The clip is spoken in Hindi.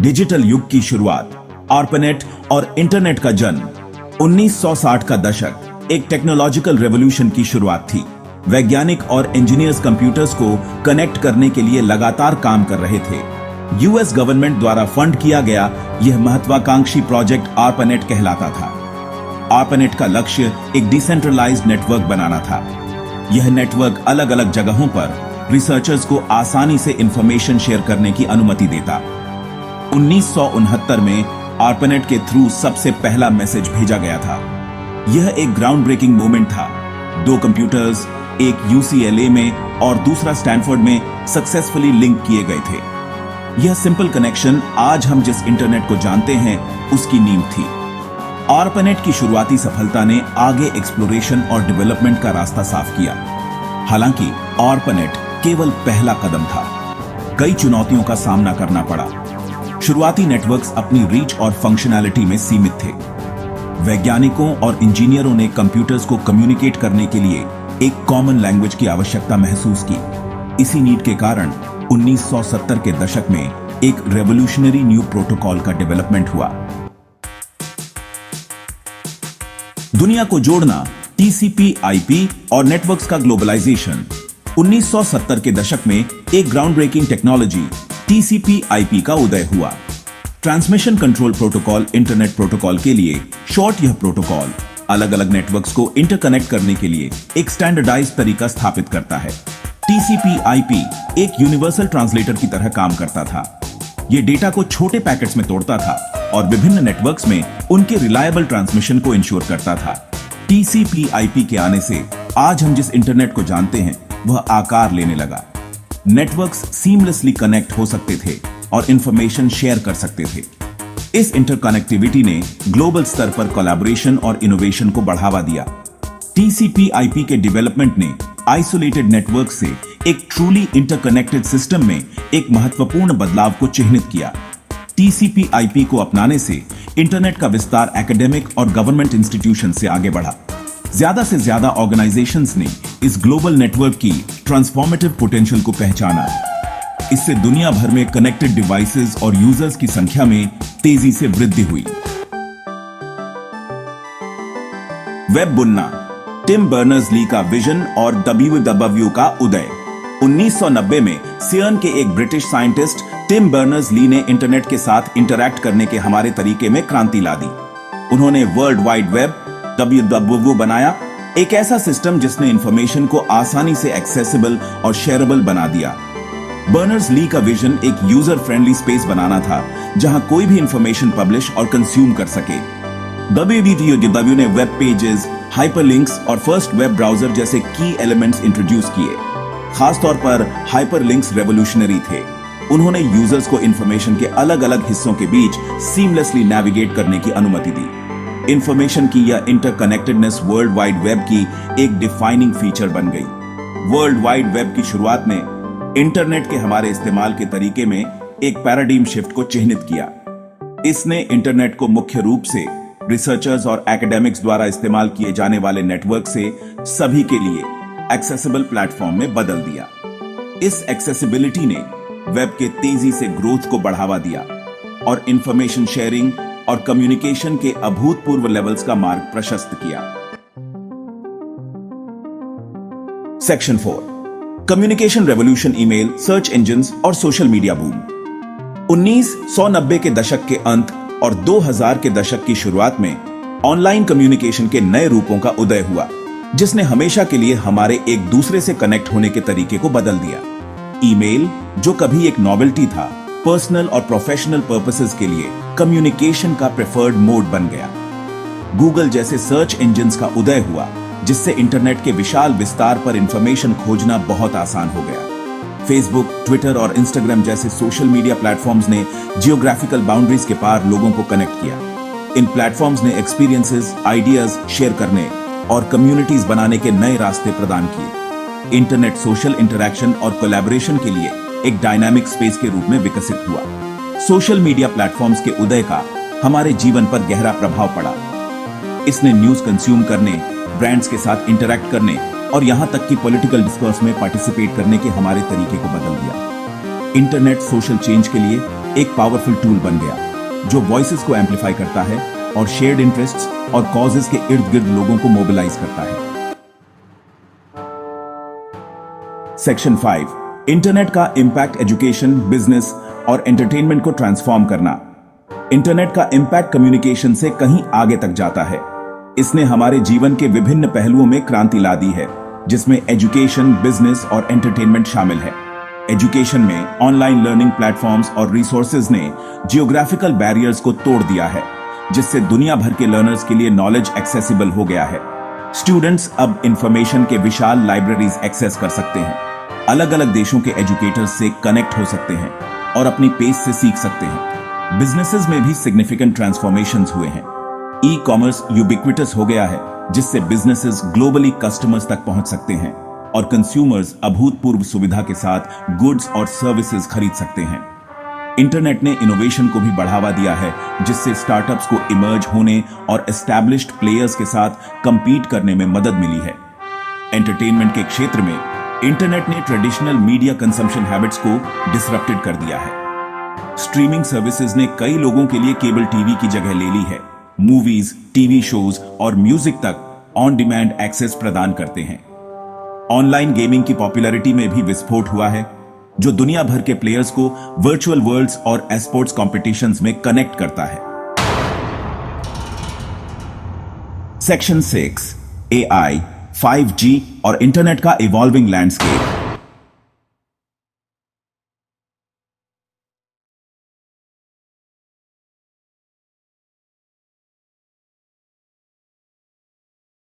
डिजिटल युग की शुरुआत, आर्पानेट और इंटरनेट का जन्म। 1960 का दशक एक टेक्नोलॉजिकल रेवोल्यूशन की शुरुआत थी। वैज्ञानिक और इंजीनियर्स कंप्यूटर्स को कनेक्ट करने के लिए लगातार काम कर रहे थे। यूएस गवर्नमेंट द्वारा फंड किया गया यह महत्वाकांक्षी प्रोजेक्ट आर्पानेट कहलाता था। आर्पानेट का लक्ष्य एक डिसेंट्रलाइज्ड नेटवर्क बनाना था। यह नेटवर्क अलग अलग जगहों पर रिसर्चर्स को आसानी से इंफॉर्मेशन शेयर करने की अनुमति देता। 1969 में आर्पानेट के थ्रू सबसे पहला मैसेज भेजा गया था। यह एक ग्राउंड ब्रेकिंग मोमेंट था। 2 कंप्यूटर्स, एक यूसीएलए में और दूसरा स्टैनफोर्ड में सक्सेसफुली लिंक किए गए थे। यह सिंपल कनेक्शन आज हम जिस इंटरनेट को जानते हैं उसकी नींव थी। आर्पानेट की शुरुआती सफलता ने आगे एक्सप्लोरेशन और डेवलपमेंट का रास्ता साफ किया। हालांकि आर्पानेट केवल पहला कदम था। कई चुनौतियों का सामना करना पड़ा। शुरुआती नेटवर्क्स अपनी रीच और फंक्शनैलिटी में सीमित थे। वैज्ञानिकों और इंजीनियरों ने कंप्यूटर्स को कम्युनिकेट करने के लिए एक कॉमन लैंग्वेज की आवश्यकता महसूस की। इसी नीड के कारण 1970 के दशक में एक रेवोल्यूशनरी न्यू प्रोटोकॉल का डेवलपमेंट हुआ। दुनिया को जोड़ना, टीसीपी/आईपी और नेटवर्क्स का ग्लोबलाइजेशन। 1970 के दशक में एक ग्राउंड ब्रेकिंग टेक्नोलॉजी टीसीपी/आईपी का उदय हुआ। Transmission control protocol internet protocol के लिए शॉर्ट। यह प्रोटोकॉल अलग अलग नेटवर्क्स को इंटरकनेक्ट करने के लिए एक स्टैंडर्डाइज्ड तरीका स्थापित करता है। टीसीपी/आईपी एक यूनिवर्सल ट्रांसलेटर की तरह काम करता था। यह डेटा को छोटे पैकेट्स में तोड़ता था और विभिन्न नेटवर्क्स में उनके रिलायबल ट्रांसमिशन को इंश्योर करता था। टीसीपी/आईपी के आने से आज हम जिस इंटरनेट को जानते हैं वह आकार लेने लगा। नेटवर्क्स सीमलेसली कनेक्ट हो सकते थे और इंफॉर्मेशन शेयर कर सकते थे। इस इंटरकनेक्टिविटी ने ग्लोबल स्तर पर कोलैबोरेशन और इनोवेशन को बढ़ावा दिया। टीसीपी/आईपी के डेवलपमेंट ने आइसोलेटेड नेटवर्क से एक ट्रूली इंटरकनेक्टेड सिस्टम में एक महत्वपूर्ण बदलाव को चिह्नित किया। टीसीपी/आईपी को अपनाने से इंटरनेट का विस्तार एकेडमिक और गवर्नमेंट इंस्टीट्यूशन से आगे बढ़ा। ज्यादा से ज्यादा ऑर्गेनाइजेशंस ने इस ग्लोबल नेटवर्क की ट्रांसफॉर्मेटिव पोटेंशियल को पहचाना। इससे दुनिया भर में कनेक्टेड डिवाइसेस और यूजर्स की संख्या में तेजी से वृद्धि हुई। वेब बुनना, टिम बर्नर्स-ली का विजन और WWW का उदय। 1990 में सियर्न के एक ब्रिटिश साइंटिस्ट टिम बर्नर्स-ली ने इंटरनेट के साथ इंटरैक्ट करने के हमारे तरीके में क्रांति ला दी। उन्होंने वर्ल्ड वाइड वेब WWW बनाया, एक ऐसा सिस्टम जिसने इंफॉर्मेशन को आसानी से एक्सेसिबल और शेयरेबल बना दिया। बर्नर्स-ली का विजन एक यूजर फ्रेंडली स्पेस बनाना था जहां कोई भी इंफॉर्मेशन पब्लिश और कंज्यूम कर सके। WWW ने वेब पेजेस, हाइपरलिंक्स और फर्स्ट वेब ब्राउजर जैसे की एलिमेंट्स इंट्रोड्यूस किए। खासतौर पर हाइपरलिंक्स रेवोल्यूशनरी थे। उन्होंने यूजर्स को इंफॉर्मेशन के अलग अलग हिस्सों के बीच सीमलेसली नेविगेट करने की अनुमति दी। इंफॉर्मेशन की यह इंटरकनेक्टेडनेस वर्ल्ड वाइड वेब की एक डिफाइनिंग फीचर बन गई। वर्ल्ड वाइड वेब की शुरुआत ने इंटरनेट के हमारे इस्तेमाल के तरीके में एक पैराडाइम शिफ्ट को चिह्नित किया। इसने इंटरनेट को मुख्य रूप से रिसर्चर्स और एकेडमिक्स द्वारा इस्तेमाल किए जाने वाले नेटवर्क से सभी के लिए एक्सेसिबल प्लेटफॉर्म में बदल दिया। इस एक्सेसिबिलिटी ने वेब के तेजी से ग्रोथ को बढ़ावा दिया और इंफॉर्मेशन शेयरिंग और कम्युनिकेशन के अभूतपूर्व लेवल्स का मार्ग प्रशस्त किया। Section 4, communication revolution, email, search engines और सोशल मीडिया बूम। 1990 के दशक के अंत और 2000 के दशक की शुरुआत में ऑनलाइन कम्युनिकेशन के नए रूपों का उदय हुआ, जिसने हमेशा के लिए हमारे एक दूसरे से कनेक्ट होने के तरीके को बदल दिया। ईमेल, जो कभी एक नॉवेल्टी था, पर्सनल और प्रोफेशनल पर्पसेस के लिए कम्युनिकेशन का प्रेफर्ड मोड बन गया। गूगल जैसे सर्च इंजिन्स का उदय हुआ, जिससे इंटरनेट के विशाल विस्तार पर इंफॉर्मेशन खोजना बहुत आसान हो गया। फेसबुक, ट्विटर और इंस्टाग्राम जैसे सोशल मीडिया प्लेटफॉर्म्स ने जियोग्राफिकल बाउंड्रीज के पार लोगों को कनेक्ट किया। इन प्लेटफॉर्म्स ने एक्सपीरियंसेस, आइडियाज शेयर करने और कम्युनिटीज बनाने के नए रास्ते प्रदान किए। इंटरनेट सोशल इंटरैक्शन और कोलैबोरेशन के लिए एक डायनामिक स्पेस के रूप में विकसित हुआ। सोशल मीडिया प्लेटफॉर्म्स के उदय का हमारे जीवन पर गहरा प्रभाव पड़ा। इसने न्यूज कंज्यूम करने, ब्रांड्स के साथ इंटरैक्ट करने और यहां तक कि पॉलिटिकल डिस्कोर्स में पार्टिसिपेट करने के हमारे तरीके को बदल दिया। इंटरनेट सोशल चेंज के लिए एक पावरफुल टूल बन गया जो वॉइसेस को एम्पलीफाई करता है और शेयर्ड इंटरेस्ट्स और कॉजेस के इर्द गिर्द लोगों को मोबिलाइज करता है। सेक्शन 5, इंटरनेट का इंपैक्ट एजुकेशन, बिजनेस और एंटरटेनमेंट को ट्रांसफॉर्म करना। इंटरनेट का इंपैक्ट कम्युनिकेशन से कहीं आगे तक जाता है। इसने हमारे जीवन के विभिन्न पहलुओं में क्रांति ला दी है, जिसमें एजुकेशन, बिजनेस और एंटरटेनमेंट शामिल है। एजुकेशन में ऑनलाइन लर्निंग प्लेटफॉर्म्स और रिसोर्सेज ने जियोग्राफिकल बैरियर्स को तोड़ दिया है, जिससे दुनिया भर के लर्नर्स के लिए नॉलेज एक्सेसिबल हो गया है। स्टूडेंट्स अब इंफॉर्मेशन के विशाल लाइब्रेरीज एक्सेस कर सकते हैं, अलग अलग देशों के एजुकेटर्स से कनेक्ट हो सकते हैं और अपनी पेस से सीख सकते हैं। बिजनेसेस में भी सिग्निफिकेंट ट्रांसफॉर्मेशंस हुए हैं। ई कॉमर्स यूबिक्विटस हो गया है, जिससे बिजनेसेस ग्लोबली कस्टमर्स तक पहुंच सकते हैं और कंज्यूमर्स अभूतपूर्व सुविधा के साथ गुड्स और सर्विसेज खरीद सकते हैं। इंटरनेट ने इनोवेशन को भी बढ़ावा दिया है, जिससे स्टार्टअप्स को इमर्ज होने और एस्टैब्लिश्ड प्लेयर्स के साथ कंपीट करने में मदद मिली है। एंटरटेनमेंट के क्षेत्र में इंटरनेट ने ट्रेडिशनल मीडिया कंजम्पशन हैबिट्स को डिसरप्टेड कर दिया है। स्ट्रीमिंग सर्विसेज ने कई लोगों के लिए केबल टीवी की जगह ले ली है। मूवीज, टीवी शोज और म्यूजिक तक ऑन डिमांड एक्सेस प्रदान करते हैं। ऑनलाइन गेमिंग की पॉपुलैरिटी में भी विस्फोट हुआ है, जो दुनिया भर के प्लेयर्स को वर्चुअल वर्ल्ड्स और एस्पोर्ट्स कॉम्पिटिशंस में कनेक्ट करता है। सेक्शन 6, एआई, 5G और इंटरनेट का इवॉल्विंग लैंडस्केप।